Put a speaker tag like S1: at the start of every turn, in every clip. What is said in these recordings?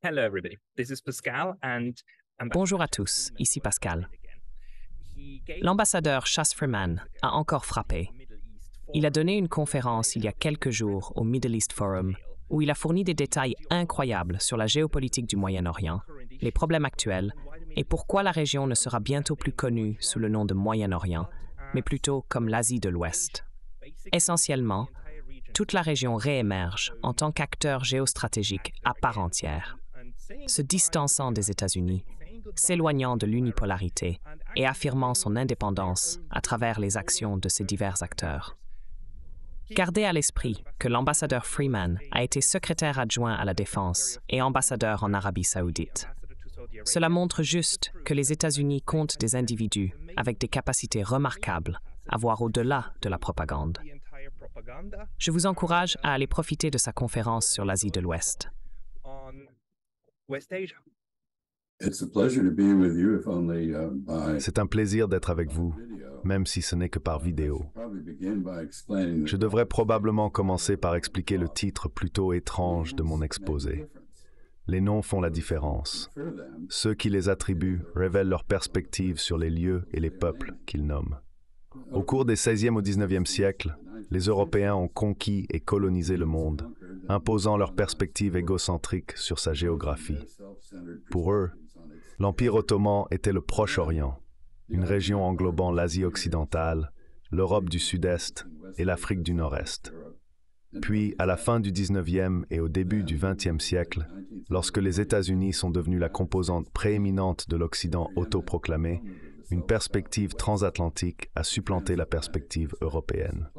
S1: Hello, everybody. This is Pascal and
S2: Bonjour à tous, ici Pascal. L'ambassadeur Chas Freeman a encore frappé. Il a donné une conférence il y a quelques jours au Middle East Forum où il a fourni des détails incroyables sur la géopolitique du Moyen-Orient, les problèmes actuels et pourquoi la région ne sera bientôt plus connue sous le nom de Moyen-Orient, mais plutôt comme l'Asie de l'Ouest. Essentiellement, toute la région réémerge en tant qu'acteur géostratégique à part entière, se distançant des États-Unis, s'éloignant de l'unipolarité et affirmant son indépendance à travers les actions de ces divers acteurs. Gardez à l'esprit que l'ambassadeur Freeman a été secrétaire adjoint à la Défense et ambassadeur en Arabie saoudite. Cela montre juste que les États-Unis comptent des individus avec des capacités remarquables à voir au-delà de la propagande. Je vous encourage à aller profiter de sa conférence sur l'Asie de l'Ouest.
S3: C'est un plaisir d'être avec vous, même si ce n'est que par vidéo. Je devrais probablement commencer par expliquer le titre plutôt étrange de mon exposé. Les noms font la différence. Ceux qui les attribuent révèlent leur perspective sur les lieux et les peuples qu'ils nomment. Au cours des 16e au 19e siècles, les Européens ont conquis et colonisé le monde, imposant leur perspective égocentrique sur sa géographie. Pour eux, l'Empire ottoman était le Proche-Orient, une région englobant l'Asie occidentale, l'Europe du Sud-Est et l'Afrique du Nord-Est. Puis, à la fin du 19e et au début du 20e siècle, lorsque les États-Unis sont devenus la composante prééminente de l'Occident autoproclamé, une perspective transatlantique a supplanté la perspective européenne.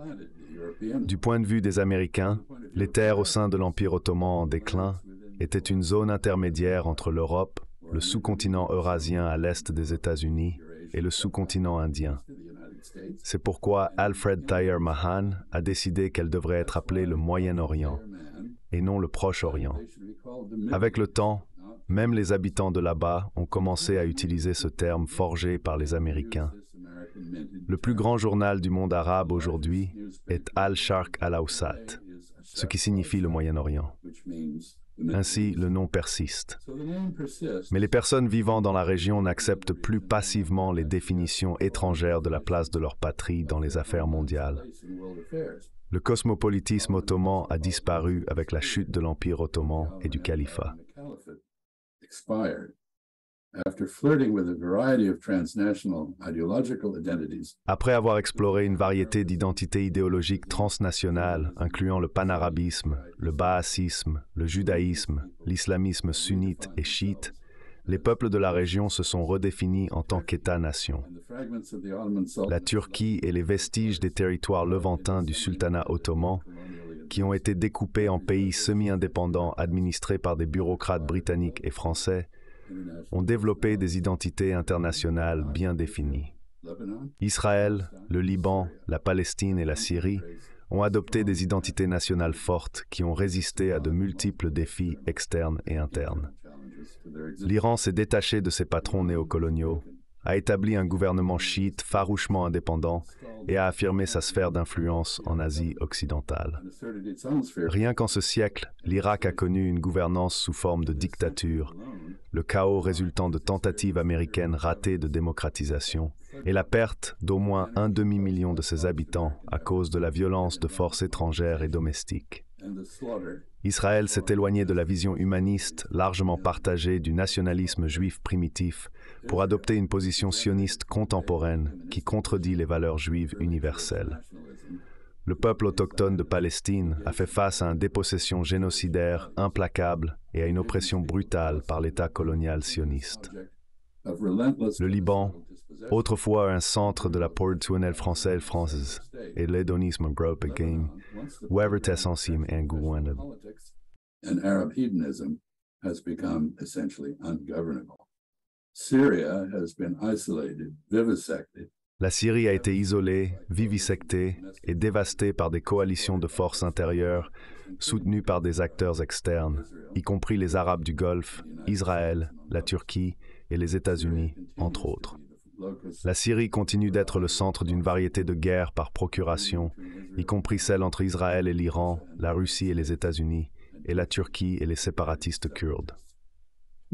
S3: Du point de vue des Américains, les terres au sein de l'Empire ottoman en déclin étaient une zone intermédiaire entre l'Europe, le sous-continent eurasien à l'est des États-Unis et le sous-continent indien. C'est pourquoi Alfred Thayer Mahan a décidé qu'elle devrait être appelée le Moyen-Orient et non le Proche-Orient. Avec le temps, même les habitants de là-bas ont commencé à utiliser ce terme forgé par les Américains. Le plus grand journal du monde arabe aujourd'hui est Al-Sharq al-Awsat, ce qui signifie le Moyen-Orient. Ainsi, le nom persiste. Mais les personnes vivant dans la région n'acceptent plus passivement les définitions étrangères de la place de leur patrie dans les affaires mondiales. Le cosmopolitisme ottoman a disparu avec la chute de l'Empire ottoman et du califat. Après avoir exploré une variété d'identités idéologiques transnationales, incluant le panarabisme, le bahassisme, le judaïsme, l'islamisme sunnite et chiite, les peuples de la région se sont redéfinis en tant qu'État-nation. La Turquie et les vestiges des territoires levantins du sultanat ottoman, qui ont été découpés en pays semi-indépendants administrés par des bureaucrates britanniques et français, ont développé des identités internationales bien définies. Israël, le Liban, la Palestine et la Syrie ont adopté des identités nationales fortes qui ont résisté à de multiples défis externes et internes. L'Iran s'est détaché de ses patrons néocoloniaux, a établi un gouvernement chiite farouchement indépendant et a affirmé sa sphère d'influence en Asie occidentale. Rien qu'en ce siècle, l'Irak a connu une gouvernance sous forme de dictature, le chaos résultant de tentatives américaines ratées de démocratisation et la perte d'au moins un demi-million de ses habitants à cause de la violence de forces étrangères et domestiques. Israël s'est éloigné de la vision humaniste largement partagée du nationalisme juif primitif pour adopter une position sioniste contemporaine qui contredit les valeurs juives universelles. Le peuple autochtone de Palestine a fait face à une dépossession génocidaire implacable et à une oppression brutale par l'État colonial sioniste. Le Liban, autrefois un centre de la portuannelle française et l'hédonisme groupe again, Wevertes ensim en Gouanab.
S4: And Arab hedonism has become essentially ungovernable. Syria has been isolated, vivisected.
S3: La Syrie a été isolée, vivisectée et dévastée par des coalitions de forces intérieures soutenues par des acteurs externes, y compris les Arabes du Golfe, Israël, la Turquie et les États-Unis, entre autres. La Syrie continue d'être le centre d'une variété de guerres par procuration, y compris celles entre Israël et l'Iran, la Russie et les États-Unis, et la Turquie et les séparatistes kurdes.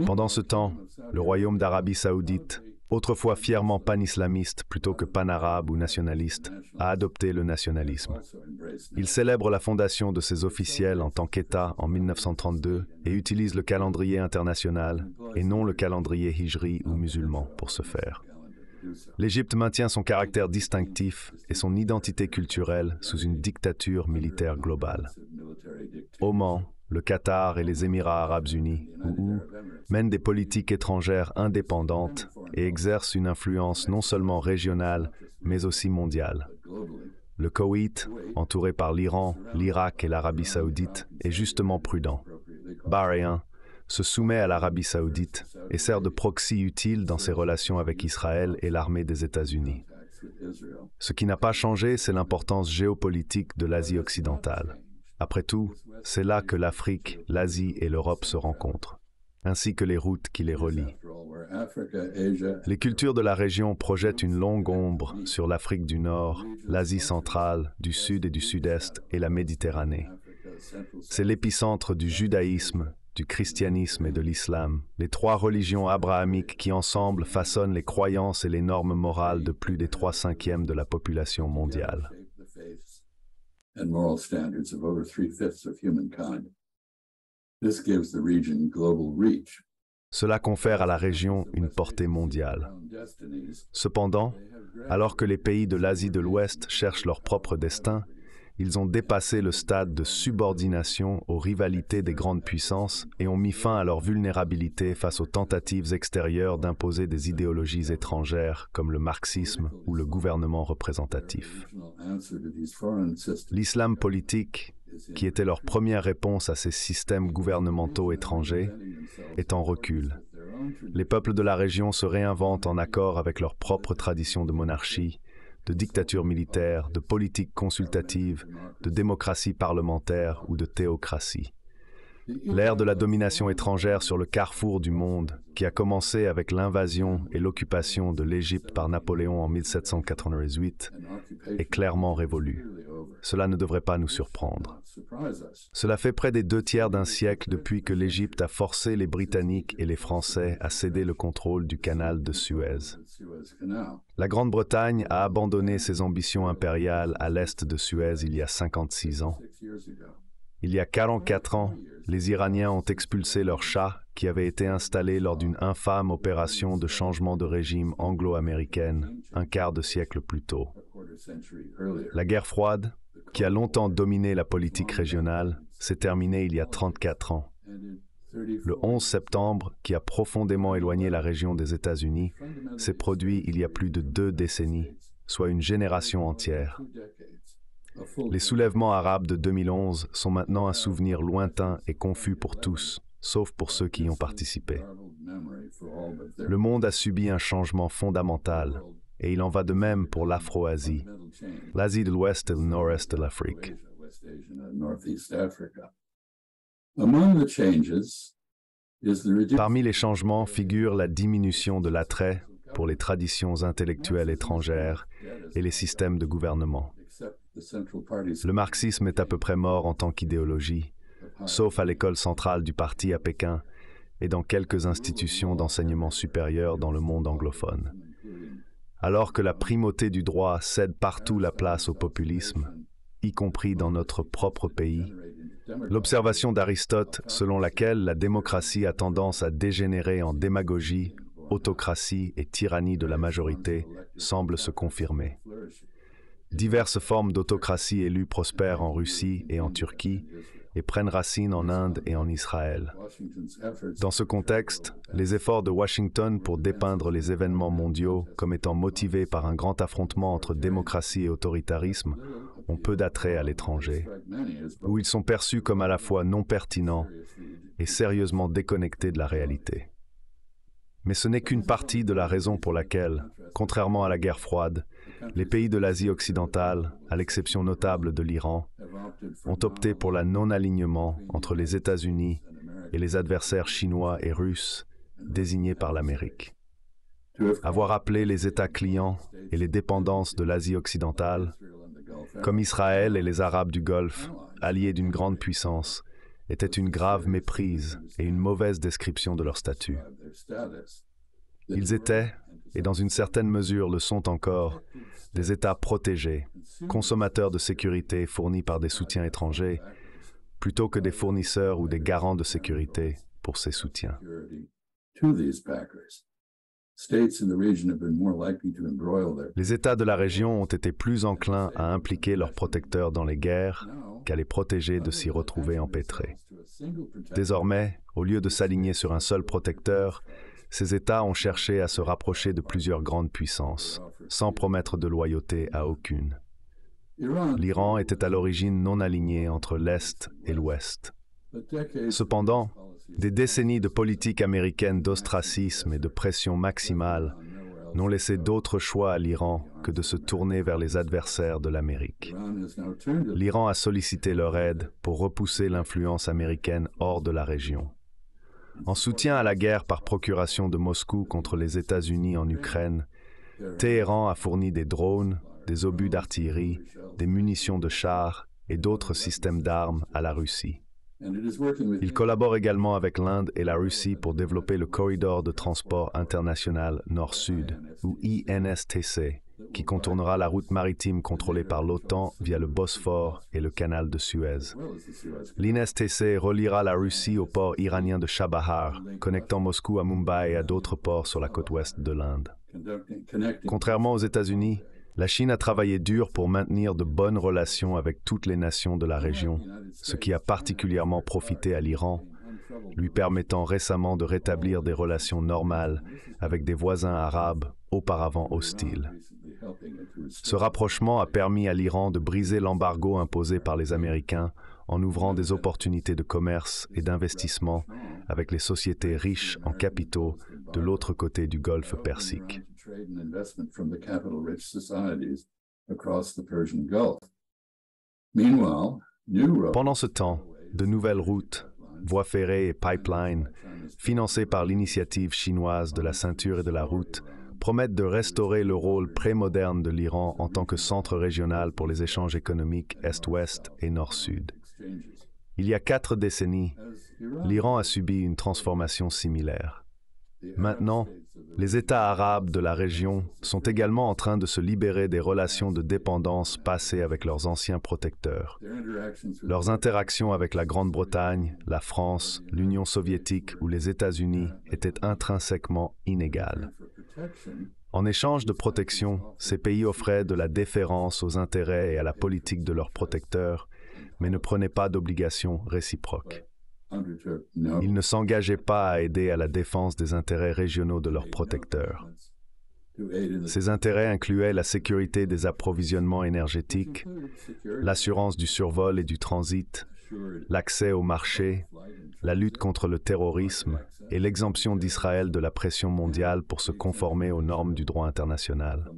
S3: Pendant ce temps, le royaume d'Arabie saoudite, autrefois fièrement pan-islamiste plutôt que pan-arabe ou nationaliste, a adopté le nationalisme. Il célèbre la fondation de ses officiels en tant qu'État en 1932 et utilise le calendrier international et non le calendrier hijri ou musulman pour ce faire. L'Égypte maintient son caractère distinctif et son identité culturelle sous une dictature militaire globale. Oman, le Qatar et les Émirats arabes unis, mènent des politiques étrangères indépendantes et exercent une influence non seulement régionale, mais aussi mondiale. Le Koweït, entouré par l'Iran, l'Irak et l'Arabie saoudite, est justement prudent. Bahreïn se soumet à l'Arabie saoudite et sert de proxy utile dans ses relations avec Israël et l'armée des États-Unis. Ce qui n'a pas changé, c'est l'importance géopolitique de l'Asie occidentale. Après tout, c'est là que l'Afrique, l'Asie et l'Europe se rencontrent, ainsi que les routes qui les relient. Les cultures de la région projettent une longue ombre sur l'Afrique du Nord, l'Asie centrale, du Sud et du Sud-Est et la Méditerranée. C'est l'épicentre du judaïsme, du christianisme et de l'islam, les trois religions abrahamiques qui ensemble façonnent les croyances et les normes morales de plus des 3/5 de la population mondiale.
S4: And moral standards of over 3/5 of humankind. This gives the region global reach.
S3: Cela confère à la région une portée mondiale. Cependant, alors que les pays de l'Asie de l'Ouest cherchent leur propre destin, ils ont dépassé le stade de subordination aux rivalités des grandes puissances et ont mis fin à leur vulnérabilité face aux tentatives extérieures d'imposer des idéologies étrangères comme le marxisme ou le gouvernement représentatif. L'islam politique, qui était leur première réponse à ces systèmes gouvernementaux étrangers, est en recul. Les peuples de la région se réinventent en accord avec leur propre tradition de monarchie, de dictature militaire, de politique consultative, de démocratie parlementaire ou de théocratie. L'ère de la domination étrangère sur le carrefour du monde, qui a commencé avec l'invasion et l'occupation de l'Égypte par Napoléon en 1798, est clairement révolue. Cela ne devrait pas nous surprendre. Cela fait près des 2/3 d'un siècle depuis que l'Égypte a forcé les Britanniques et les Français à céder le contrôle du canal de Suez. La Grande-Bretagne a abandonné ses ambitions impériales à l'est de Suez il y a 56 ans. Il y a 44 ans, les Iraniens ont expulsé leur shah qui avait été installé lors d'une infâme opération de changement de régime anglo-américaine un quart de siècle plus tôt. La guerre froide, qui a longtemps dominé la politique régionale, s'est terminée il y a 34 ans. Le 11 septembre, qui a profondément éloigné la région des États-Unis, s'est produit il y a plus de 2 décennies, soit une génération entière. Les soulèvements arabes de 2011 sont maintenant un souvenir lointain et confus pour tous, sauf pour ceux qui y ont participé. Le monde a subi un changement fondamental, et il en va de même pour l'Afro-Asie, l'Asie de l'Ouest et le Nord-Est de l'Afrique. Parmi les changements figure la diminution de l'attrait pour les traditions intellectuelles étrangères et les systèmes de gouvernement. Le marxisme est à peu près mort en tant qu'idéologie, sauf à l'école centrale du parti à Pékin et dans quelques institutions d'enseignement supérieur dans le monde anglophone. Alors que la primauté du droit cède partout la place au populisme, y compris dans notre propre pays, l'observation d'Aristote selon laquelle la démocratie a tendance à dégénérer en démagogie, autocratie et tyrannie de la majorité semble se confirmer. Diverses formes d'autocratie élues prospèrent en Russie et en Turquie et prennent racine en Inde et en Israël. Dans ce contexte, les efforts de Washington pour dépeindre les événements mondiaux comme étant motivés par un grand affrontement entre démocratie et autoritarisme ont peu d'attrait à l'étranger, où ils sont perçus comme à la fois non pertinents et sérieusement déconnectés de la réalité. Mais ce n'est qu'une partie de la raison pour laquelle, contrairement à la guerre froide, les pays de l'Asie occidentale, à l'exception notable de l'Iran, ont opté pour la non-alignement entre les États-Unis et les adversaires chinois et russes désignés par l'Amérique. Avoir appelé les États clients et les dépendances de l'Asie occidentale, comme Israël et les Arabes du Golfe, alliés d'une grande puissance, était une grave méprise et une mauvaise description de leur statut. Ils étaient, et dans une certaine mesure le sont encore, des États protégés, consommateurs de sécurité fournis par des soutiens étrangers, plutôt que des fournisseurs ou des garants de sécurité pour ces soutiens. Les États de la région ont été plus enclins à impliquer leurs protecteurs dans les guerres qu'à les protéger de s'y retrouver empêtrés. Désormais, au lieu de s'aligner sur un seul protecteur, ces États ont cherché à se rapprocher de plusieurs grandes puissances, sans promettre de loyauté à aucune. L'Iran était à l'origine non aligné entre l'Est et l'Ouest. Cependant, des décennies de politique américaine d'ostracisme et de pression maximale n'ont laissé d'autre choix à l'Iran que de se tourner vers les adversaires de l'Amérique. L'Iran a sollicité leur aide pour repousser l'influence américaine hors de la région. En soutien à la guerre par procuration de Moscou contre les États-Unis en Ukraine, Téhéran a fourni des drones, des obus d'artillerie, des munitions de chars et d'autres systèmes d'armes à la Russie. Il collabore également avec l'Inde et la Russie pour développer le corridor de transport international Nord-Sud, ou INSTC, qui contournera la route maritime contrôlée par l'OTAN via le Bosphore et le canal de Suez. L'INSTC reliera la Russie au port iranien de Chabahar, connectant Moscou à Mumbai et à d'autres ports sur la côte ouest de l'Inde. Contrairement aux États-Unis, la Chine a travaillé dur pour maintenir de bonnes relations avec toutes les nations de la région, ce qui a particulièrement profité à l'Iran, lui permettant récemment de rétablir des relations normales avec des voisins arabes auparavant hostiles. Ce rapprochement a permis à l'Iran de briser l'embargo imposé par les Américains en ouvrant des opportunités de commerce et d'investissement avec les sociétés riches en capitaux de l'autre côté du golfe Persique. Pendant ce temps, de nouvelles routes, voies ferrées et pipelines, financées par l'initiative chinoise de la ceinture et de la route, promettent de restaurer le rôle pré-moderne de l'Iran en tant que centre régional pour les échanges économiques Est-Ouest et Nord-Sud. Il y a 4 décennies, l'Iran a subi une transformation similaire. Maintenant, les États arabes de la région sont également en train de se libérer des relations de dépendance passées avec leurs anciens protecteurs. Leurs interactions avec la Grande-Bretagne, la France, l'Union soviétique ou les États-Unis étaient intrinsèquement inégales. En échange de protection, ces pays offraient de la déférence aux intérêts et à la politique de leurs protecteurs, mais ne prenaient pas d'obligations réciproques. Ils ne s'engageaient pas à aider à la défense des intérêts régionaux de leurs protecteurs. Ces intérêts incluaient la sécurité des approvisionnements énergétiques, l'assurance du survol et du transit, l'accès au marché, la lutte contre le terrorisme et l'exemption d'Israël de la pression mondiale pour se conformer aux normes du droit international.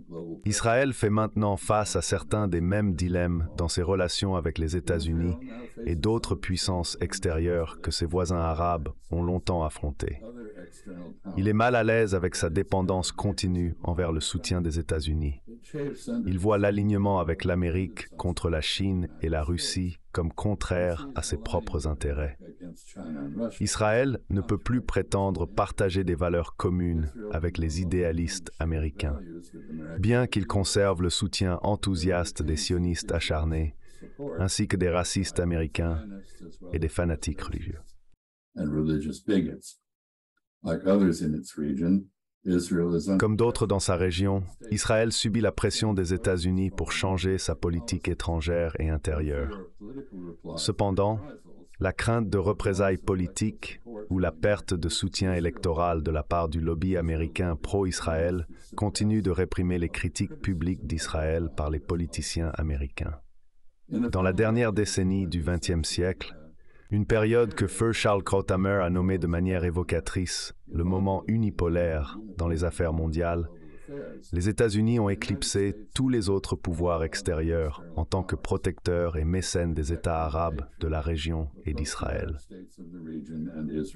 S3: Israël fait maintenant face à certains des mêmes dilemmes dans ses relations avec les États-Unis et d'autres puissances extérieures que ses voisins arabes ont longtemps affrontées. Il est mal à l'aise avec sa dépendance continue envers le soutien des États-Unis. Il voit l'alignement avec l'Amérique contre la Chine et la Russie comme contraire à ses propres intérêts. Israël ne peut plus prétendre partager des valeurs communes avec les idéalistes américains, bien qu'il conserve le soutien enthousiaste des sionistes acharnés, ainsi que des racistes américains et des fanatiques religieux. Comme d'autres dans sa région, Israël subit la pression des États-Unis pour changer sa politique étrangère et intérieure. Cependant, la crainte de représailles politiques ou la perte de soutien électoral de la part du lobby américain pro-Israël continue de réprimer les critiques publiques d'Israël par les politiciens américains. Dans la dernière décennie du XXe siècle, une période que feu Charles Krauthammer a nommée de manière évocatrice le moment unipolaire dans les affaires mondiales, les États-Unis ont éclipsé tous les autres pouvoirs extérieurs en tant que protecteurs et mécènes des États arabes de la région et d'Israël.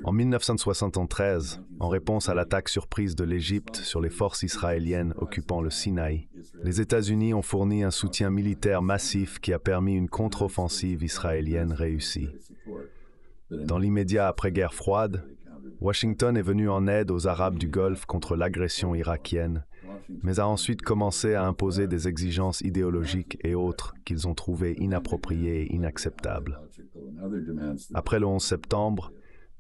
S3: En 1973, en réponse à l'attaque surprise de l'Égypte sur les forces israéliennes occupant le Sinaï, les États-Unis ont fourni un soutien militaire massif qui a permis une contre-offensive israélienne réussie. Dans l'immédiat après-guerre froide, Washington est venu en aide aux Arabes du Golfe contre l'agression irakienne, mais a ensuite commencé à imposer des exigences idéologiques et autres qu'ils ont trouvées inappropriées et inacceptables. Après le 11 septembre,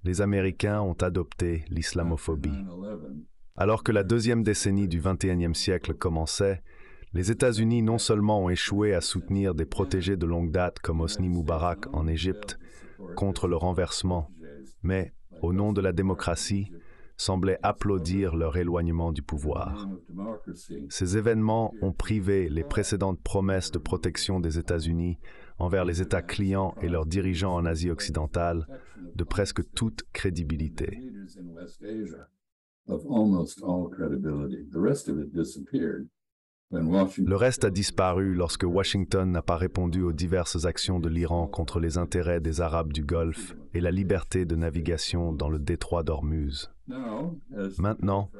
S3: les Américains ont adopté l'islamophobie. Alors que la deuxième décennie du XXIe siècle commençait, les États-Unis non seulement ont échoué à soutenir des protégés de longue date comme Hosni Moubarak en Égypte contre le renversement, mais, au nom de la démocratie, semblaient applaudir leur éloignement du pouvoir. Ces événements ont privé les précédentes promesses de protection des États-Unis envers les États clients et leurs dirigeants en Asie occidentale de presque toute crédibilité. Le reste a disparu lorsque Washington n'a pas répondu aux diverses actions de l'Iran contre les intérêts des Arabes du Golfe et la liberté de navigation dans le détroit d'Ormuz. Maintenant,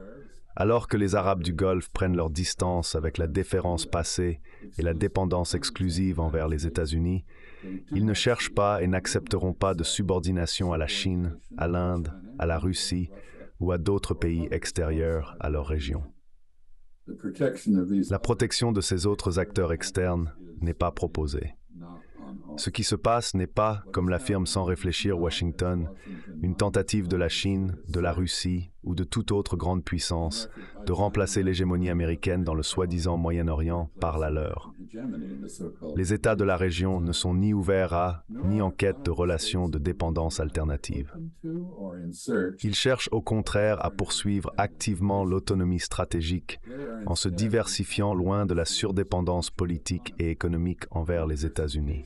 S3: alors que les Arabes du Golfe prennent leur distance avec la déférence passée et la dépendance exclusive envers les États-Unis, ils ne cherchent pas et n'accepteront pas de subordination à la Chine, à l'Inde, à la Russie ou à d'autres pays extérieurs à leur région. La protection de ces autres acteurs externes n'est pas proposée. Ce qui se passe n'est pas, comme l'affirme sans réfléchir Washington, une tentative de la Chine, de la Russie ou de toute autre grande puissance de remplacer l'hégémonie américaine dans le soi-disant Moyen-Orient par la leur. Les États de la région ne sont ni ouverts à, ni en quête de relations de dépendance alternatives. Ils cherchent au contraire à poursuivre activement l'autonomie stratégique en se diversifiant loin de la surdépendance politique et économique envers les États-Unis.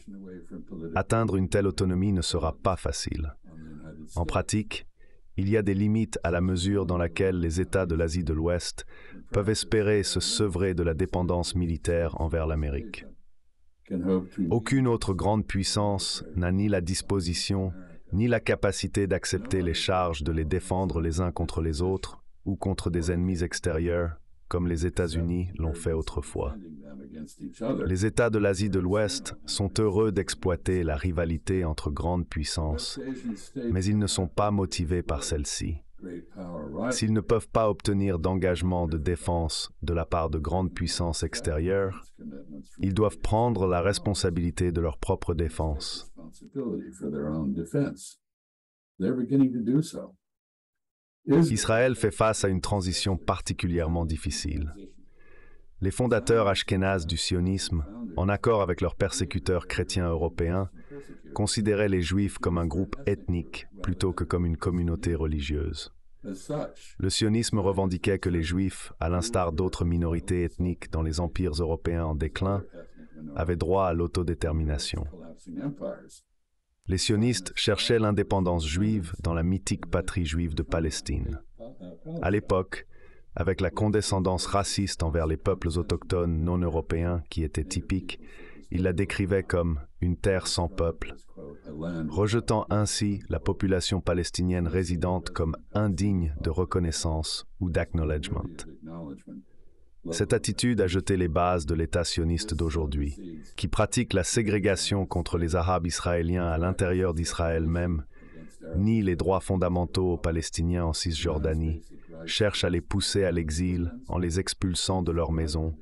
S3: Atteindre une telle autonomie ne sera pas facile. En pratique, il y a des limites à la mesure dans laquelle les États de l'Asie de l'Ouest peuvent espérer se sevrer de la dépendance militaire envers l'Amérique. Aucune autre grande puissance n'a ni la disposition ni la capacité d'accepter les charges de les défendre les uns contre les autres ou contre des ennemis extérieurs, comme les États-Unis l'ont fait autrefois. Les États de l'Asie de l'Ouest sont heureux d'exploiter la rivalité entre grandes puissances, mais ils ne sont pas motivés par celle-ci. S'ils ne peuvent pas obtenir d'engagement de défense de la part de grandes puissances extérieures, ils doivent prendre la responsabilité de leur propre défense. Israël fait face à une transition particulièrement difficile. Les fondateurs ashkénazes du sionisme, en accord avec leurs persécuteurs chrétiens européens, considéraient les Juifs comme un groupe ethnique plutôt que comme une communauté religieuse. Le sionisme revendiquait que les Juifs, à l'instar d'autres minorités ethniques dans les empires européens en déclin, avaient droit à l'autodétermination. Les sionistes cherchaient l'indépendance juive dans la mythique patrie juive de Palestine. À l'époque, avec la condescendance raciste envers les peuples autochtones non européens qui était typique, ils la décrivaient comme une terre sans peuple, rejetant ainsi la population palestinienne résidente comme indigne de reconnaissance ou d'acknowledgement. Cette attitude a jeté les bases de l'État sioniste d'aujourd'hui, qui pratique la ségrégation contre les Arabes israéliens à l'intérieur d'Israël même, nie les droits fondamentaux aux Palestiniens en Cisjordanie, cherche à les pousser à l'exil en les expulsant de leurs maisons,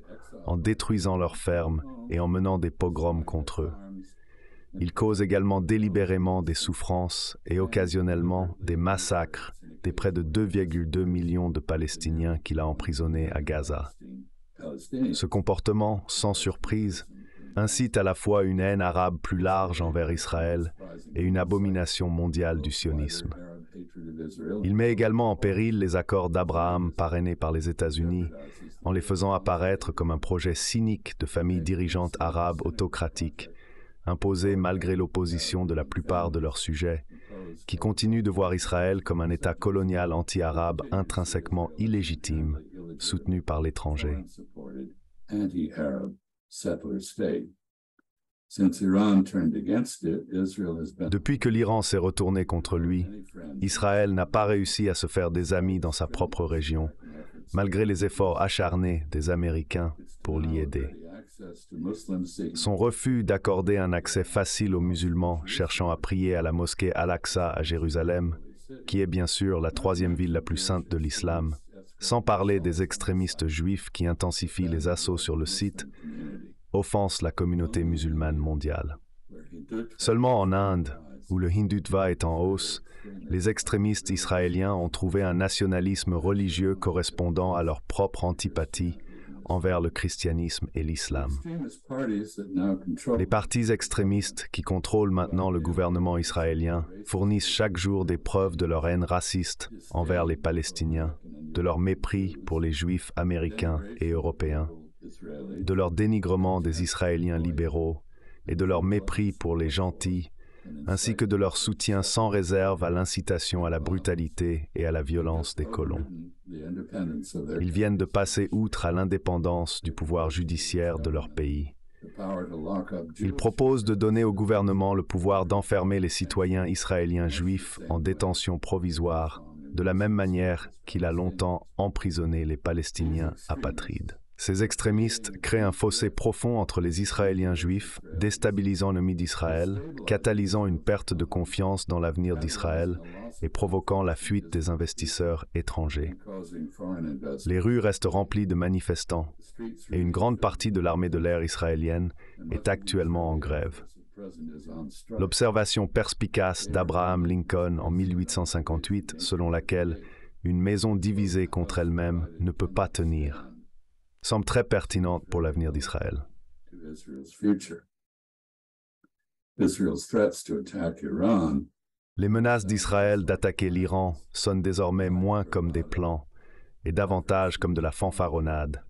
S3: en détruisant leurs fermes et en menant des pogroms contre eux. Il cause également délibérément des souffrances et occasionnellement des massacres des près de 2,2 millions de Palestiniens qu'il a emprisonnés à Gaza. Ce comportement, sans surprise, incite à la fois une haine arabe plus large envers Israël et une abomination mondiale du sionisme. Il met également en péril les accords d'Abraham parrainés par les États-Unis en les faisant apparaître comme un projet cynique de familles dirigeantes arabes autocratiques, imposées malgré l'opposition de la plupart de leurs sujets, qui continuent de voir Israël comme un État colonial anti-arabe intrinsèquement illégitime, soutenu par l'étranger. Depuis que l'Iran s'est retourné contre lui, Israël n'a pas réussi à se faire des amis dans sa propre région, malgré les efforts acharnés des Américains pour l'y aider. Son refus d'accorder un accès facile aux musulmans cherchant à prier à la mosquée Al-Aqsa à Jérusalem, qui est bien sûr la troisième ville la plus sainte de l'islam, sans parler des extrémistes juifs qui intensifient les assauts sur le site, offense la communauté musulmane mondiale. Seulement en Inde, où le hindutva est en hausse, les extrémistes israéliens ont trouvé un nationalisme religieux correspondant à leur propre antipathie envers le christianisme et l'islam. Les partis extrémistes qui contrôlent maintenant le gouvernement israélien fournissent chaque jour des preuves de leur haine raciste envers les Palestiniens, de leur mépris pour les Juifs américains et européens, de leur dénigrement des Israéliens libéraux et de leur mépris pour les gentils, ainsi que de leur soutien sans réserve à l'incitation à la brutalité et à la violence des colons. Ils viennent de passer outre à l'indépendance du pouvoir judiciaire de leur pays. Ils proposent de donner au gouvernement le pouvoir d'enfermer les citoyens israéliens juifs en détention provisoire, de la même manière qu'il a longtemps emprisonné les Palestiniens apatrides. Ces extrémistes créent un fossé profond entre les Israéliens juifs, déstabilisant le Mid-Israël, catalysant une perte de confiance dans l'avenir d'Israël et provoquant la fuite des investisseurs étrangers. Les rues restent remplies de manifestants et une grande partie de l'armée de l'air israélienne est actuellement en grève. L'observation perspicace d'Abraham Lincoln en 1858, selon laquelle une maison divisée contre elle-même ne peut pas tenir, semble très pertinente pour l'avenir d'Israël. Les menaces d'Israël d'attaquer l'Iran sonnent désormais moins comme des plans et davantage comme de la fanfaronnade,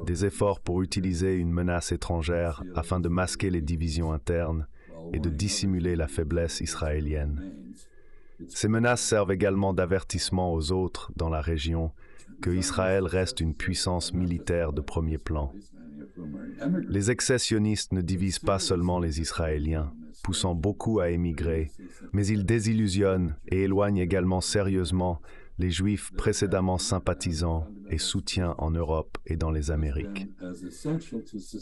S3: des efforts pour utiliser une menace étrangère afin de masquer les divisions internes et de dissimuler la faiblesse israélienne. Ces menaces servent également d'avertissement aux autres dans la région que Israël reste une puissance militaire de premier plan. Les excès sionistes ne divisent pas seulement les Israéliens, poussant beaucoup à émigrer, mais ils désillusionnent et éloignent également sérieusement les Juifs précédemment sympathisants et soutiens en Europe et dans les Amériques.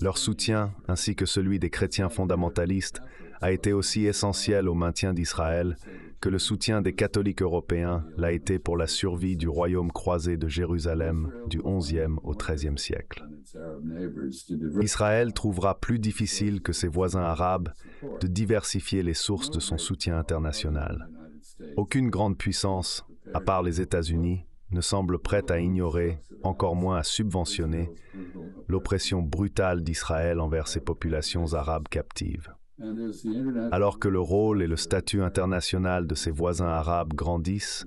S3: Leur soutien, ainsi que celui des chrétiens fondamentalistes, a été aussi essentiel au maintien d'Israël que le soutien des catholiques européens l'a été pour la survie du royaume croisé de Jérusalem du XIe au XIIIe siècle. Israël trouvera plus difficile que ses voisins arabes de diversifier les sources de son soutien international. Aucune grande puissance, à part les États-Unis, ne semble prête à ignorer, encore moins à subventionner, l'oppression brutale d'Israël envers ses populations arabes captives. Alors que le rôle et le statut international de ses voisins arabes grandissent,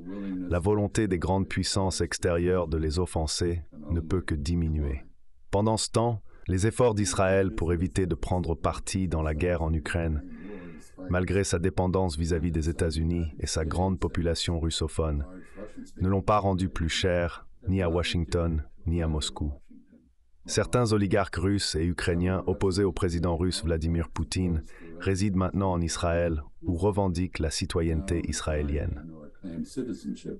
S3: la volonté des grandes puissances extérieures de les offenser ne peut que diminuer. Pendant ce temps, les efforts d'Israël pour éviter de prendre parti dans la guerre en Ukraine, malgré sa dépendance vis-à-vis des États-Unis et sa grande population russophone, ne l'ont pas rendu plus cher, ni à Washington, ni à Moscou. Certains oligarques russes et ukrainiens opposés au président russe Vladimir Poutine résident maintenant en Israël ou revendiquent la citoyenneté israélienne.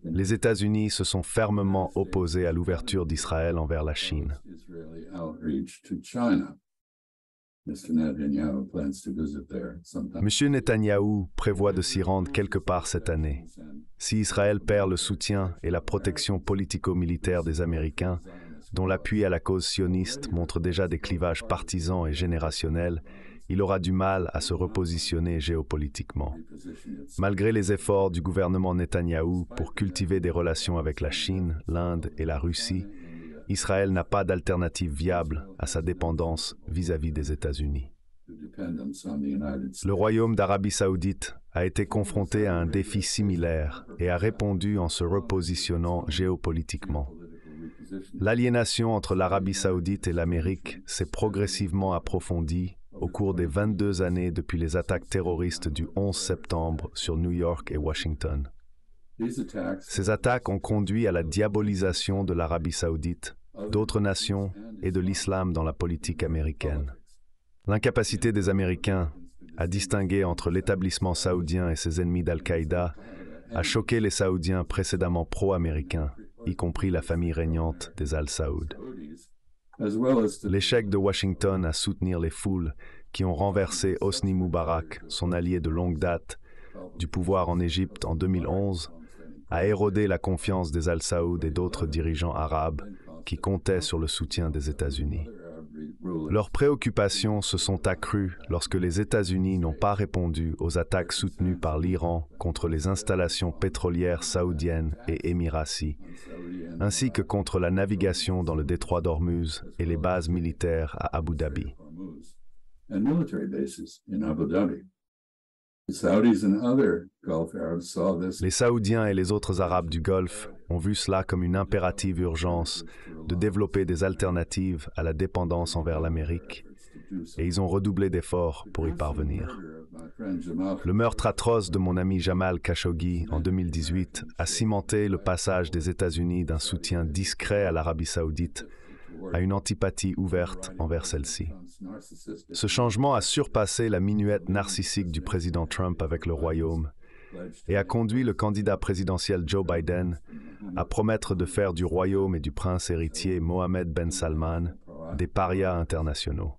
S3: Les États-Unis se sont fermement opposés à l'ouverture d'Israël envers la Chine. M. Netanyahou prévoit de s'y rendre quelque part cette année. Si Israël perd le soutien et la protection politico-militaire des Américains, dont l'appui à la cause sioniste montre déjà des clivages partisans et générationnels, il aura du mal à se repositionner géopolitiquement. Malgré les efforts du gouvernement Netanyahou pour cultiver des relations avec la Chine, l'Inde et la Russie, Israël n'a pas d'alternative viable à sa dépendance vis-à-vis des États-Unis. Le Royaume d'Arabie saoudite a été confronté à un défi similaire et a répondu en se repositionnant géopolitiquement. L'aliénation entre l'Arabie saoudite et l'Amérique s'est progressivement approfondie au cours des 22 années depuis les attaques terroristes du 11 septembre sur New York et Washington. Ces attaques ont conduit à la diabolisation de l'Arabie saoudite, d'autres nations et de l'islam dans la politique américaine. L'incapacité des Américains à distinguer entre l'établissement saoudien et ses ennemis d'Al-Qaïda a choqué les Saoudiens précédemment pro-américains, y compris la famille régnante des Al Saoud. L'échec de Washington à soutenir les foules qui ont renversé Hosni Moubarak, son allié de longue date, du pouvoir en Égypte en 2011, a érodé la confiance des Al Saoud et d'autres dirigeants arabes qui comptaient sur le soutien des États-Unis. Leurs préoccupations se sont accrues lorsque les États-Unis n'ont pas répondu aux attaques soutenues par l'Iran contre les installations pétrolières saoudiennes et émiraties, ainsi que contre la navigation dans le détroit d'Ormuz et les bases militaires à Abu Dhabi. Les Saoudiens et les autres Arabes du Golfe ont vu cela comme une impérative urgence de développer des alternatives à la dépendance envers l'Amérique, et ils ont redoublé d'efforts pour y parvenir. Le meurtre atroce de mon ami Jamal Khashoggi en 2018 a cimenté le passage des États-Unis d'un soutien discret à l'Arabie saoudite à une antipathie ouverte envers celle-ci. Ce changement a surpassé la minuette narcissique du président Trump avec le Royaume et a conduit le candidat présidentiel Joe Biden à promettre de faire du Royaume et du prince héritier Mohammed Ben Salman des parias internationaux.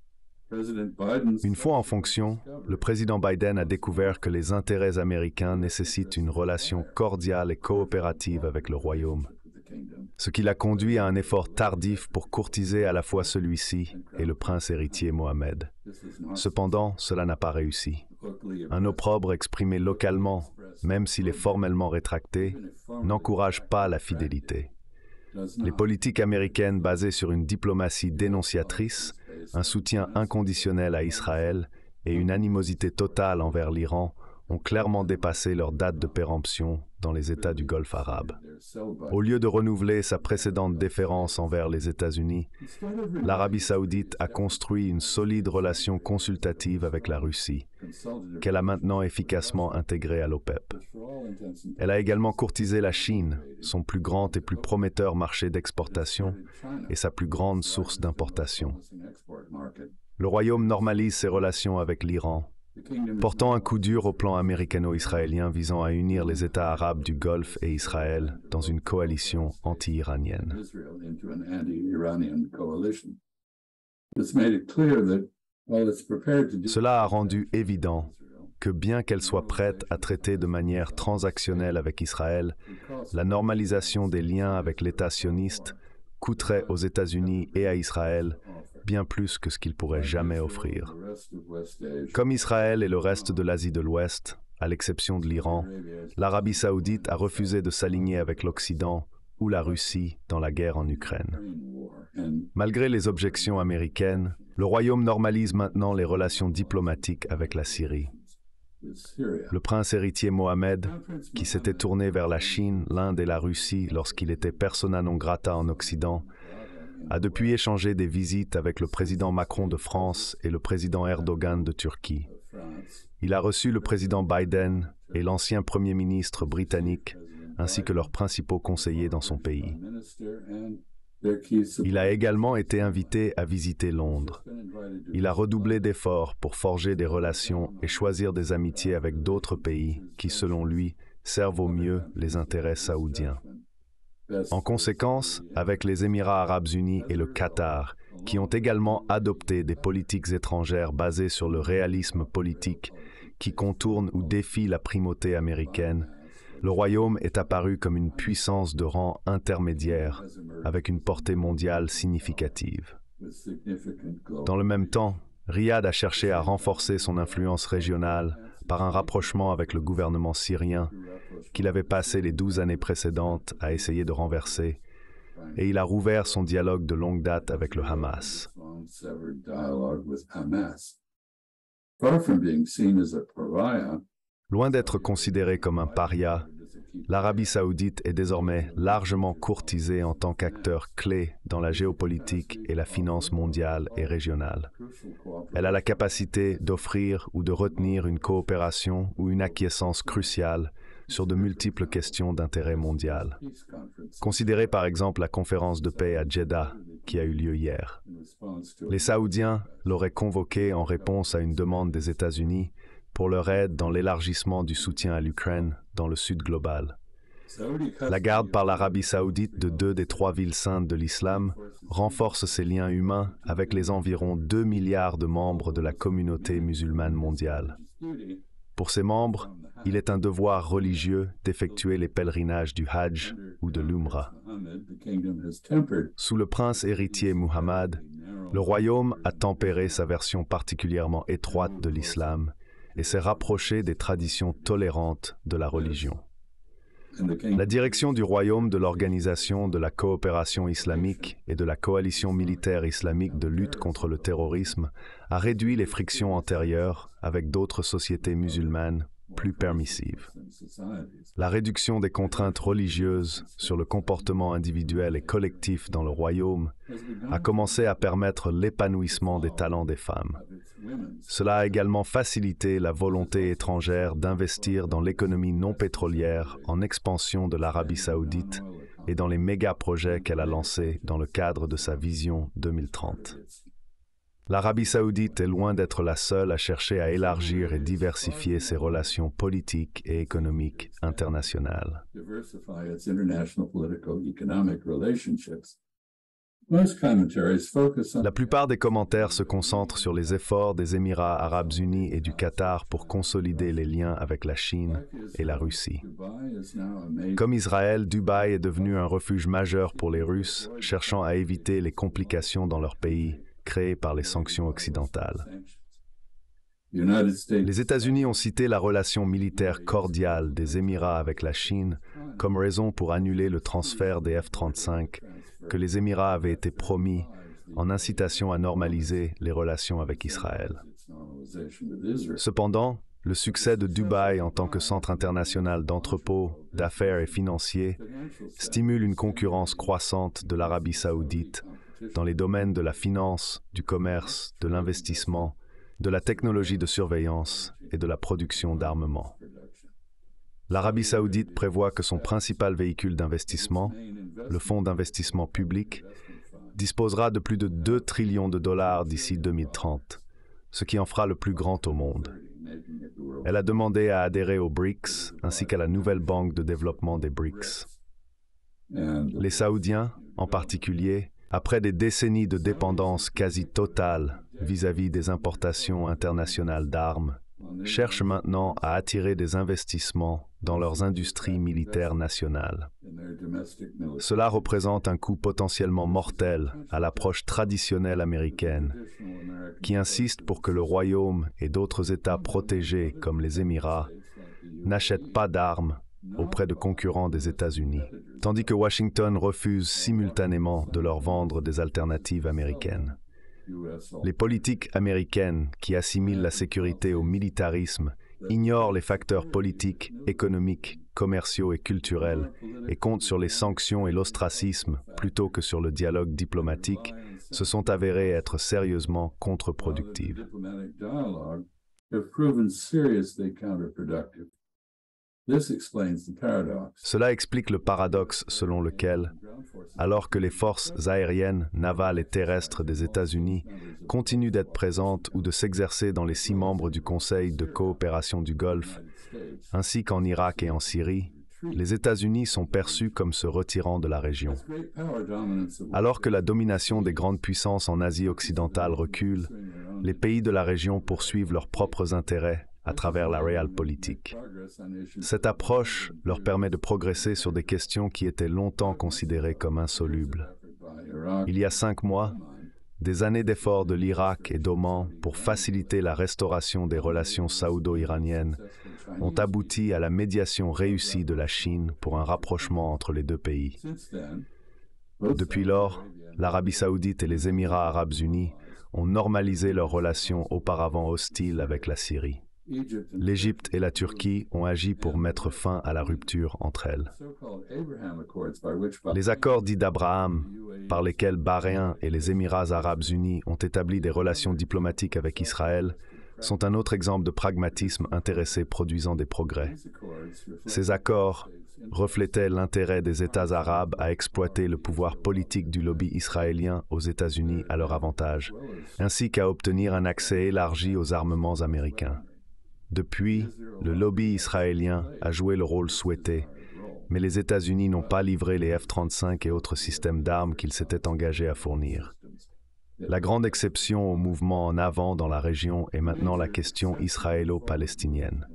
S3: Une fois en fonction, le président Biden a découvert que les intérêts américains nécessitent une relation cordiale et coopérative avec le Royaume, ce qui l'a conduit à un effort tardif pour courtiser à la fois celui-ci et le prince héritier Mohammed. Cependant, cela n'a pas réussi. Un opprobre exprimé localement, même s'il est formellement rétracté, n'encourage pas la fidélité. Les politiques américaines basées sur une diplomatie dénonciatrice, un soutien inconditionnel à Israël et une animosité totale envers l'Iran ont clairement dépassé leur date de péremption dans les États du Golfe arabe. Au lieu de renouveler sa précédente déférence envers les États-Unis, l'Arabie saoudite a construit une solide relation consultative avec la Russie, qu'elle a maintenant efficacement intégrée à l'OPEP. Elle a également courtisé la Chine, son plus grand et plus prometteur marché d'exportation et sa plus grande source d'importation. Le Royaume normalise ses relations avec l'Iran, portant un coup dur au plan américano-israélien visant à unir les États arabes du Golfe et Israël dans une coalition anti-iranienne. Cela a rendu évident que bien qu'elle soit prête à traiter de manière transactionnelle avec Israël, la normalisation des liens avec l'État sioniste coûterait aux États-Unis et à Israël bien plus que ce qu'il pourrait jamais offrir. Comme Israël et le reste de l'Asie de l'Ouest, à l'exception de l'Iran, l'Arabie saoudite a refusé de s'aligner avec l'Occident ou la Russie dans la guerre en Ukraine. Malgré les objections américaines, le Royaume normalise maintenant les relations diplomatiques avec la Syrie. Le prince héritier Mohammed, qui s'était tourné vers la Chine, l'Inde et la Russie lorsqu'il était persona non grata en Occident, a depuis échangé des visites avec le président Macron de France et le président Erdogan de Turquie. Il a reçu le président Biden et l'ancien premier ministre britannique, ainsi que leurs principaux conseillers dans son pays. Il a également été invité à visiter Londres. Il a redoublé d'efforts pour forger des relations et choisir des amitiés avec d'autres pays qui, selon lui, servent au mieux les intérêts saoudiens. En conséquence, avec les Émirats arabes unis et le Qatar, qui ont également adopté des politiques étrangères basées sur le réalisme politique qui contourne ou défie la primauté américaine, le Royaume est apparu comme une puissance de rang intermédiaire avec une portée mondiale significative. Dans le même temps, Riyad a cherché à renforcer son influence régionale par un rapprochement avec le gouvernement syrien qu'il avait passé les 12 années précédentes à essayer de renverser, et il a rouvert son dialogue de longue date avec le Hamas. Loin d'être considéré comme un paria, l'Arabie saoudite est désormais largement courtisée en tant qu'acteur clé dans la géopolitique et la finance mondiale et régionale. Elle a la capacité d'offrir ou de retenir une coopération ou une acquiescence cruciale sur de multiples questions d'intérêt mondial. Considérez par exemple la conférence de paix à Jeddah qui a eu lieu hier. Les Saoudiens l'auraient convoquée en réponse à une demande des États-Unis pour leur aide dans l'élargissement du soutien à l'Ukraine dans le Sud global. La garde par l'Arabie saoudite de 2 des 3 villes saintes de l'islam renforce ses liens humains avec les environ 2 milliards de membres de la communauté musulmane mondiale. Pour ces membres, il est un devoir religieux d'effectuer les pèlerinages du Hajj ou de l'Umrah. Sous le prince héritier Muhammad, le royaume a tempéré sa version particulièrement étroite de l'islam et s'est rapproché des traditions tolérantes de la religion. La direction du royaume de l'Organisation de la coopération islamique et de la coalition militaire islamique de lutte contre le terrorisme a réduit les frictions antérieures avec d'autres sociétés musulmanes plus permissives. La réduction des contraintes religieuses sur le comportement individuel et collectif dans le royaume a commencé à permettre l'épanouissement des talents des femmes. Cela a également facilité la volonté étrangère d'investir dans l'économie non pétrolière en expansion de l'Arabie saoudite et dans les méga-projets qu'elle a lancés dans le cadre de sa vision 2030. L'Arabie saoudite est loin d'être la seule à chercher à élargir et diversifier ses relations politiques et économiques internationales. La plupart des commentaires se concentrent sur les efforts des Émirats arabes unis et du Qatar pour consolider les liens avec la Chine et la Russie. Comme Israël, Dubaï est devenu un refuge majeur pour les Russes, cherchant à éviter les complications dans leur pays créées par les sanctions occidentales. Les États-Unis ont cité la relation militaire cordiale des Émirats avec la Chine comme raison pour annuler le transfert des F-35 que les Émirats avaient été promis en incitation à normaliser les relations avec Israël. Cependant, le succès de Dubaï en tant que centre international d'entrepôts, d'affaires et financiers stimule une concurrence croissante de l'Arabie saoudite dans les domaines de la finance, du commerce, de l'investissement, de la technologie de surveillance et de la production d'armements. L'Arabie saoudite prévoit que son principal véhicule d'investissement, le Fonds d'investissement public, disposera de plus de 2 trillions de dollars d'ici 2030, ce qui en fera le plus grand au monde. Elle a demandé à adhérer aux BRICS ainsi qu'à la nouvelle banque de développement des BRICS. Les Saoudiens, en particulier, après des décennies de dépendance quasi totale vis-à-vis des importations internationales d'armes, cherchent maintenant à attirer des investissements dans leurs industries militaires nationales. Cela représente un coup potentiellement mortel à l'approche traditionnelle américaine, qui insiste pour que le Royaume et d'autres États protégés comme les Émirats n'achètent pas d'armes auprès de concurrents des États-Unis, tandis que Washington refuse simultanément de leur vendre des alternatives américaines. Les politiques américaines qui assimilent la sécurité au militarisme ignorent les facteurs politiques, économiques, commerciaux et culturels et comptent sur les sanctions et l'ostracisme plutôt que sur le dialogue diplomatique, se sont avérées être sérieusement contre-productives. Cela explique le paradoxe selon lequel, alors que les forces aériennes, navales et terrestres des États-Unis continuent d'être présentes ou de s'exercer dans les 6 membres du Conseil de coopération du Golfe, ainsi qu'en Irak et en Syrie, les États-Unis sont perçus comme se retirant de la région. Alors que la domination des grandes puissances en Asie occidentale recule, les pays de la région poursuivent leurs propres intérêts à travers la realpolitik. Cette approche leur permet de progresser sur des questions qui étaient longtemps considérées comme insolubles. Il y a 5 mois, des années d'efforts de l'Irak et d'Oman pour faciliter la restauration des relations saoudo-iraniennes ont abouti à la médiation réussie de la Chine pour un rapprochement entre les 2 pays. Depuis lors, l'Arabie saoudite et les Émirats arabes unis ont normalisé leurs relations auparavant hostiles avec la Syrie. L'Égypte et la Turquie ont agi pour mettre fin à la rupture entre elles. Les accords dits d'Abraham, par lesquels Bahreïn et les Émirats arabes unis ont établi des relations diplomatiques avec Israël, sont un autre exemple de pragmatisme intéressé produisant des progrès. Ces accords reflétaient l'intérêt des États arabes à exploiter le pouvoir politique du lobby israélien aux États-Unis à leur avantage, ainsi qu'à obtenir un accès élargi aux armements américains. Depuis, le lobby israélien a joué le rôle souhaité, mais les États-Unis n'ont pas livré les F-35 et autres systèmes d'armes qu'ils s'étaient engagés à fournir. La grande exception au mouvement en avant dans la région est maintenant la question israélo-palestinienne.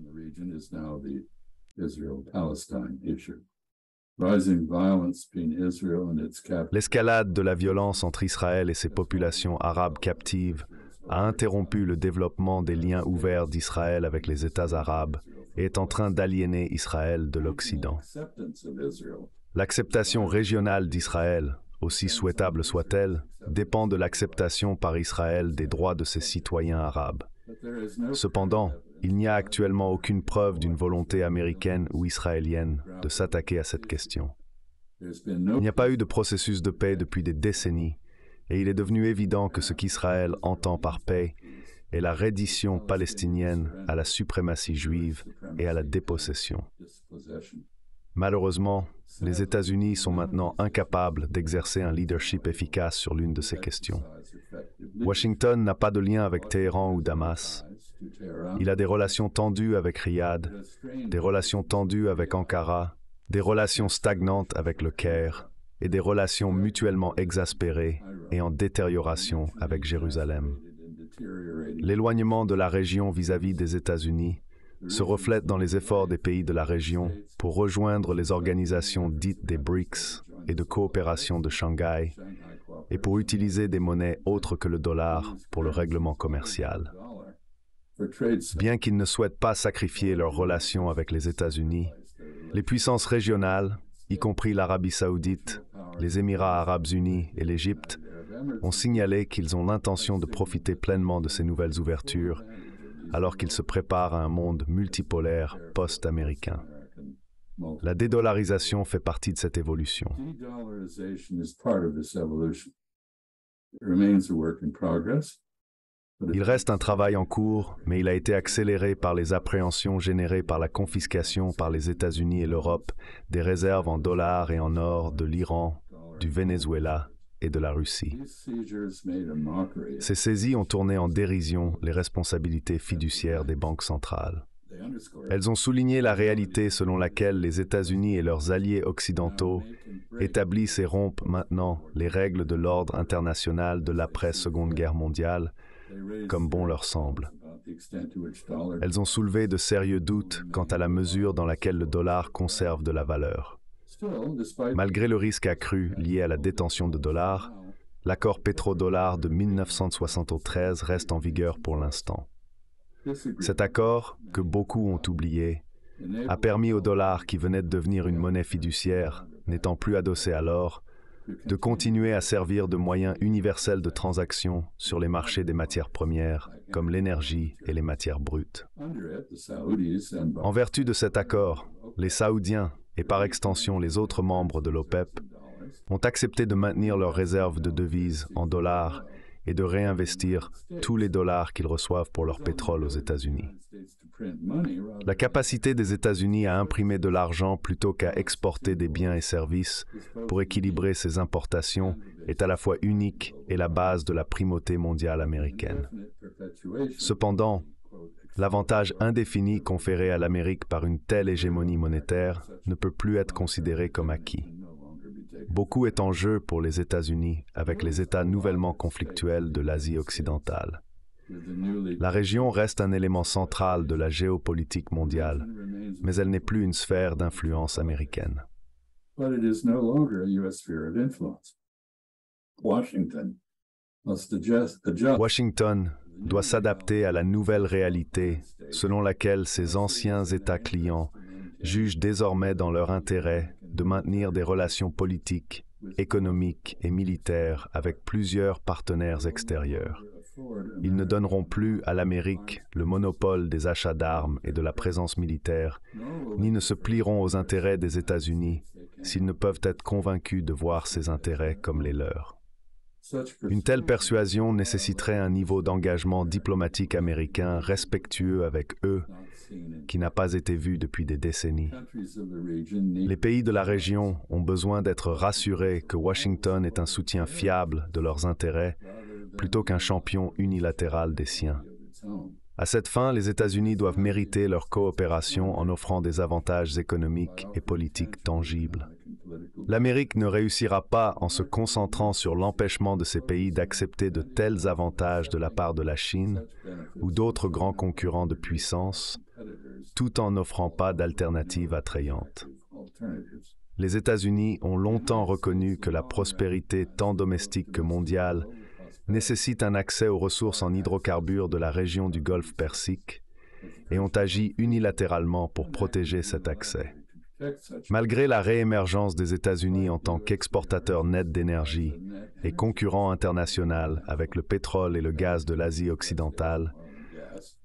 S3: L'escalade de la violence entre Israël et ses populations arabes captives a interrompu le développement des liens ouverts d'Israël avec les États arabes et est en train d'aliéner Israël de l'Occident. L'acceptation régionale d'Israël, aussi souhaitable soit-elle, dépend de l'acceptation par Israël des droits de ses citoyens arabes. Cependant, il n'y a actuellement aucune preuve d'une volonté américaine ou israélienne de s'attaquer à cette question. Il n'y a pas eu de processus de paix depuis des décennies, et il est devenu évident que ce qu'Israël entend par paix est la reddition palestinienne à la suprématie juive et à la dépossession. Malheureusement, les États-Unis sont maintenant incapables d'exercer un leadership efficace sur l'une de ces questions. Washington n'a pas de lien avec Téhéran ou Damas. Il a des relations tendues avec Riyad, des relations tendues avec Ankara, des relations stagnantes avec le Caire et des relations mutuellement exaspérées et en détérioration avec Jérusalem. L'éloignement de la région vis-à-vis des États-Unis se reflète dans les efforts des pays de la région pour rejoindre les organisations dites des BRICS et de coopération de Shanghai et pour utiliser des monnaies autres que le dollar pour le règlement commercial. Bien qu'ils ne souhaitent pas sacrifier leurs relations avec les États-Unis, les puissances régionales, y compris l'Arabie saoudite, les Émirats arabes unis et l'Égypte, ont signalé qu'ils ont l'intention de profiter pleinement de ces nouvelles ouvertures alors qu'ils se préparent à un monde multipolaire post-américain. La dédollarisation fait partie de cette évolution. Il reste un travail en cours, mais il a été accéléré par les appréhensions générées par la confiscation par les États-Unis et l'Europe des réserves en dollars et en or de l'Iran, du Venezuela et de la Russie. Ces saisies ont tourné en dérision les responsabilités fiduciaires des banques centrales. Elles ont souligné la réalité selon laquelle les États-Unis et leurs alliés occidentaux établissent et rompent maintenant les règles de l'ordre international de l'après-Seconde Guerre mondiale, comme bon leur semble. Elles ont soulevé de sérieux doutes quant à la mesure dans laquelle le dollar conserve de la valeur. Malgré le risque accru lié à la détention de dollars, l'accord pétrodollar de 1973 reste en vigueur pour l'instant. Cet accord, que beaucoup ont oublié, a permis au dollar qui venait de devenir une monnaie fiduciaire, n'étant plus adossé à l'or, de continuer à servir de moyen universel de transaction sur les marchés des matières premières, comme l'énergie et les matières brutes. En vertu de cet accord, les Saoudiens, et par extension les autres membres de l'OPEP, ont accepté de maintenir leurs réserves de devises en dollars et de réinvestir tous les dollars qu'ils reçoivent pour leur pétrole aux États-Unis. La capacité des États-Unis à imprimer de l'argent plutôt qu'à exporter des biens et services pour équilibrer ses importations est à la fois unique et la base de la primauté mondiale américaine. Cependant, l'avantage indéfini conféré à l'Amérique par une telle hégémonie monétaire ne peut plus être considéré comme acquis. Beaucoup est en jeu pour les États-Unis avec les États nouvellement conflictuels de l'Asie occidentale. La région reste un élément central de la géopolitique mondiale, mais elle n'est plus une sphère d'influence américaine. Washington doit s'adapter à la nouvelle réalité selon laquelle ses anciens États clients jugent désormais dans leur intérêt de maintenir des relations politiques, économiques et militaires avec plusieurs partenaires extérieurs. Ils ne donneront plus à l'Amérique le monopole des achats d'armes et de la présence militaire, ni ne se plieront aux intérêts des États-Unis s'ils ne peuvent être convaincus de voir ces intérêts comme les leurs. Une telle persuasion nécessiterait un niveau d'engagement diplomatique américain respectueux avec eux, qui n'a pas été vu depuis des décennies. Les pays de la région ont besoin d'être rassurés que Washington est un soutien fiable de leurs intérêts, plutôt qu'un champion unilatéral des siens. À cette fin, les États-Unis doivent mériter leur coopération en offrant des avantages économiques et politiques tangibles. L'Amérique ne réussira pas en se concentrant sur l'empêchement de ces pays d'accepter de tels avantages de la part de la Chine ou d'autres grands concurrents de puissance, tout en n'offrant pas d'alternatives attrayantes. Les États-Unis ont longtemps reconnu que la prospérité tant domestique que mondiale nécessite un accès aux ressources en hydrocarbures de la région du Golfe Persique et ont agi unilatéralement pour protéger cet accès. Malgré la réémergence des États-Unis en tant qu'exportateur net d'énergie et concurrent international avec le pétrole et le gaz de l'Asie occidentale,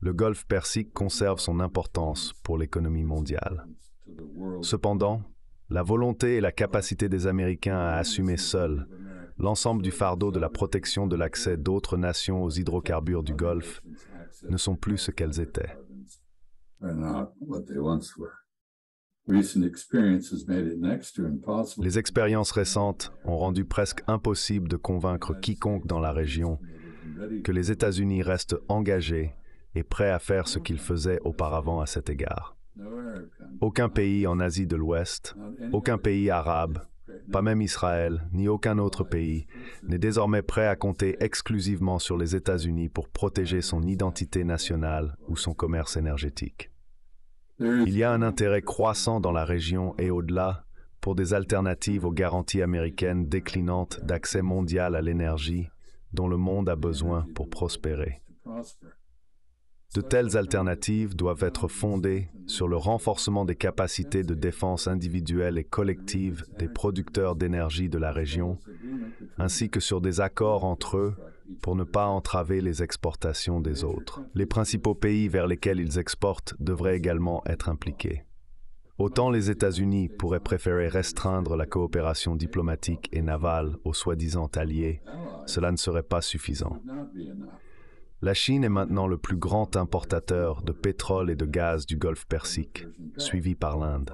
S3: le Golfe Persique conserve son importance pour l'économie mondiale. Cependant, la volonté et la capacité des Américains à assumer seuls l'ensemble du fardeau de la protection de l'accès d'autres nations aux hydrocarbures du Golfe ne sont plus ce qu'elles étaient. Les expériences récentes ont rendu presque impossible de convaincre quiconque dans la région que les États-Unis restent engagés et prêts à faire ce qu'ils faisaient auparavant à cet égard. Aucun pays en Asie de l'Ouest, aucun pays arabe, pas même Israël, ni aucun autre pays, n'est désormais prêt à compter exclusivement sur les États-Unis pour protéger son identité nationale ou son commerce énergétique. Il y a un intérêt croissant dans la région et au-delà pour des alternatives aux garanties américaines déclinantes d'accès mondial à l'énergie dont le monde a besoin pour prospérer. De telles alternatives doivent être fondées sur le renforcement des capacités de défense individuelles et collectives des producteurs d'énergie de la région, ainsi que sur des accords entre eux pour ne pas entraver les exportations des autres. Les principaux pays vers lesquels ils exportent devraient également être impliqués. Autant les États-Unis pourraient préférer restreindre la coopération diplomatique et navale aux soi-disant alliés, cela ne serait pas suffisant. La Chine est maintenant le plus grand importateur de pétrole et de gaz du Golfe Persique, suivi par l'Inde.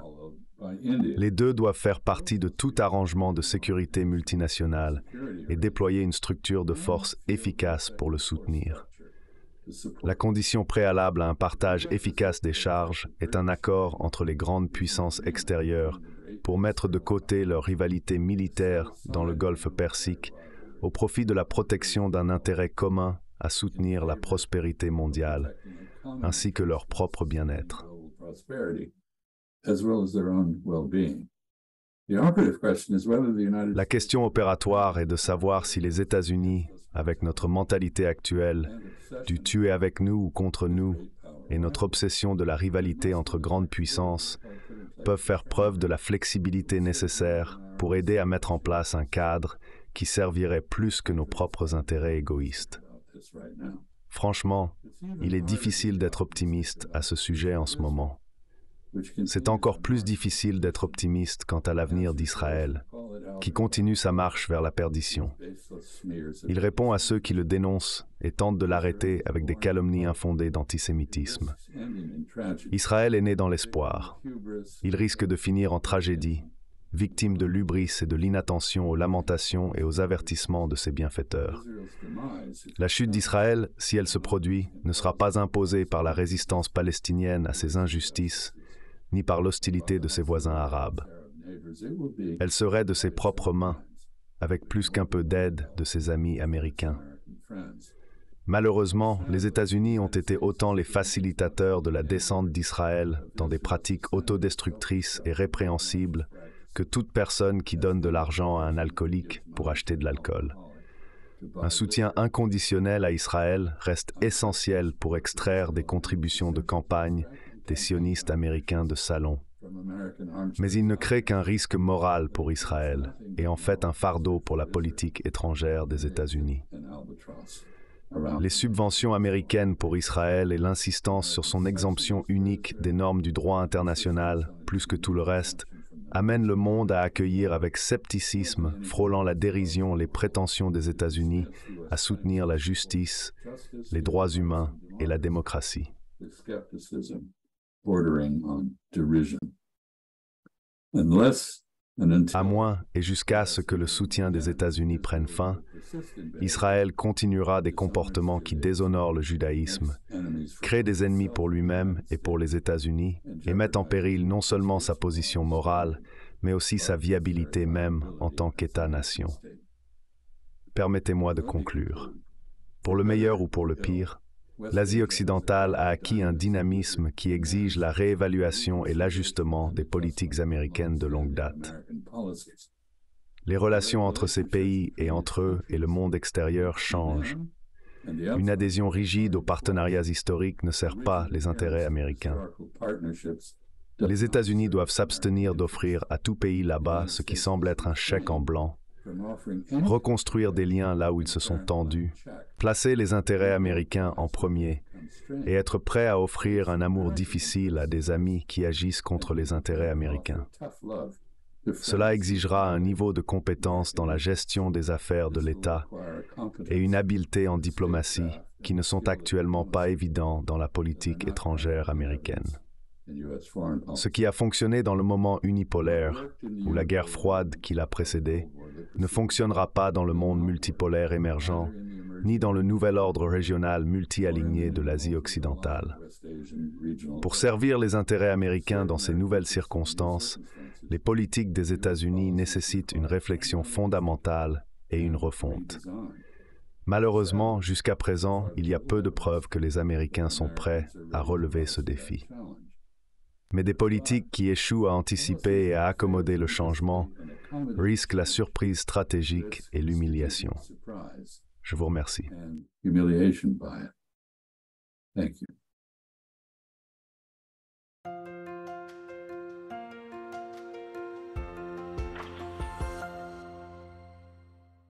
S3: Les deux doivent faire partie de tout arrangement de sécurité multinationale et déployer une structure de force efficace pour le soutenir. La condition préalable à un partage efficace des charges est un accord entre les grandes puissances extérieures pour mettre de côté leur rivalité militaire dans le Golfe Persique au profit de la protection d'un intérêt commun à soutenir la prospérité mondiale, ainsi que leur propre bien-être. La question opératoire est de savoir si les États-Unis, avec notre mentalité actuelle, du tuer avec nous ou contre nous, et notre obsession de la rivalité entre grandes puissances, peuvent faire preuve de la flexibilité nécessaire pour aider à mettre en place un cadre qui servirait plus que nos propres intérêts égoïstes. Franchement, il est difficile d'être optimiste à ce sujet en ce moment. C'est encore plus difficile d'être optimiste quant à l'avenir d'Israël, qui continue sa marche vers la perdition. Il répond à ceux qui le dénoncent et tentent de l'arrêter avec des calomnies infondées d'antisémitisme. Israël est né dans l'espoir. Il risque de finir en tragédie, victime de l'hubris et de l'inattention aux lamentations et aux avertissements de ses bienfaiteurs. La chute d'Israël, si elle se produit, ne sera pas imposée par la résistance palestinienne à ses injustices, ni par l'hostilité de ses voisins arabes. Elle serait de ses propres mains, avec plus qu'un peu d'aide de ses amis américains. Malheureusement, les États-Unis ont été autant les facilitateurs de la descente d'Israël dans des pratiques autodestructrices et répréhensibles que toute personne qui donne de l'argent à un alcoolique pour acheter de l'alcool. Un soutien inconditionnel à Israël reste essentiel pour extraire des contributions de campagne des sionistes américains de salon. Mais il ne crée qu'un risque moral pour Israël et en fait un fardeau pour la politique étrangère des États-Unis. Les subventions américaines pour Israël et l'insistance sur son exemption unique des normes du droit international, plus que tout le reste, amènent le monde à accueillir avec scepticisme, frôlant la dérision, les prétentions des États-Unis à soutenir la justice, les droits humains et la démocratie.
S4: Bordering on derision. Unless
S3: À moins et jusqu'à ce que le soutien des États-Unis prenne fin, Israël continuera des comportements qui déshonorent le judaïsme, créent des ennemis pour lui-même et pour les États-Unis, et mettent en péril non seulement sa position morale, mais aussi sa viabilité même en tant qu'État-nation. Permettez-moi de conclure. Pour le meilleur ou pour le pire, l'Asie occidentale a acquis un dynamisme qui exige la réévaluation et l'ajustement des politiques américaines de longue date. Les relations entre ces pays et entre eux et le monde extérieur changent. Une adhésion rigide aux partenariats historiques ne sert pas les intérêts américains. Les États-Unis doivent s'abstenir d'offrir à tout pays là-bas ce qui semble être un chèque en blanc, reconstruire des liens là où ils se sont tendus, placer les intérêts américains en premier et être prêt à offrir un amour difficile à des amis qui agissent contre les intérêts américains. Cela exigera un niveau de compétence dans la gestion des affaires de l'État et une habileté en diplomatie qui ne sont actuellement pas évidents dans la politique étrangère américaine. Ce qui a fonctionné dans le moment unipolaire, ou la guerre froide qui l'a précédé, ne fonctionnera pas dans le monde multipolaire émergent, ni dans le nouvel ordre régional multi-aligné de l'Asie occidentale. Pour servir les intérêts américains dans ces nouvelles circonstances, les politiques des États-Unis nécessitent une réflexion fondamentale et une refonte. Malheureusement, jusqu'à présent, il y a peu de preuves que les Américains sont prêts à relever ce défi. Mais des politiques qui échouent à anticiper et à accommoder le changement risquent la surprise stratégique et l'humiliation. Je vous remercie.
S4: And humiliation by it. Thank you.